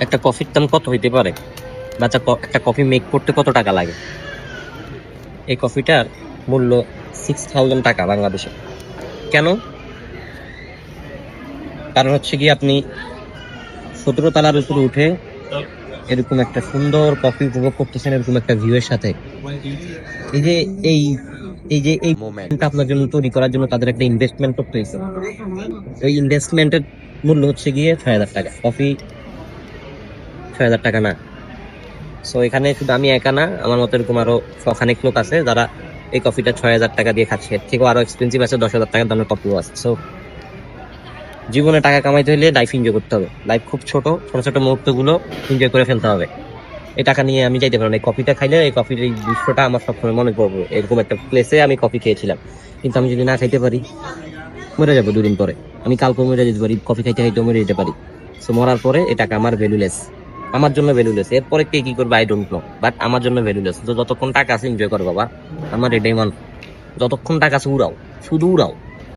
একটা কফির দাম কত হইতে পারে, বা একটা কফি মেক করতে কত টাকা লাগে? এই কফিটার মূল্য 6000 টাকা বাংলাদেশে। কেন? কারণ হচ্ছে কি, আপনি 17 তলার উপরে উঠে এরকম একটা সুন্দর কফি উপভোগ করতেছেন, এরকম একটা ভিউ এর সাথে। এই যে এই এই মোমেন্টটা আপনার জন্য তৈরি করার জন্য তাদের একটা ইনভেস্টমেন্ট করতে হয়েছে। ওই ইনভেস্টমেন্টের মূল্য হচ্ছে গিয়ে 6000 টাকা। কফি 6000 টাকা না। সো এখানে শুধু আমি একা না, আমার মতো এরকম আরো শখানেক লোক আছে যারা এই কফিটা 6000 টাকা দিয়ে খাচ্ছে। এর থেকেও আরো এক্সপেন্সিভ আছে, 10,000 টাকার দামের কফিও আছে। সো জীবনে টাকা কামাইতে হলে লাইফ এনজয় করতে হবে। লাইফ খুব ছোট, ছোট ছোট মুহূর্ত গুলো এনজয় করে ফেলতে হবে। এই টাকা নিয়ে আমি যাইতে পারবো না। এই কফিটা খাইলে এই কফির এই দৃশ্যটা আমার সবসময় মনে পড়বো। এরকম একটা প্লেসে আমি কফি খেয়েছিলাম। কিন্তু আমি যদি না খাইতে পারি, মরে যাবো 2 দিন পরে। আমি কালকে মরে যেতে পারি, কফি খাইতে খাইতে মরে যেতে পারি। সো মরার পরে এই টাকা আমার ভ্যালুলেস, আমার জন্য ভ্যালুলেস। এরপরে কে কি করবে আই ডোন্ট নো, বাট আমার জন্য ভ্যালুলেস। তো যতক্ষণ টাকা আছে এনজয় করো বাবা, আমার এটাই মান। যতক্ষণ টাকা আছে উড়াও, শুধু উড়াও।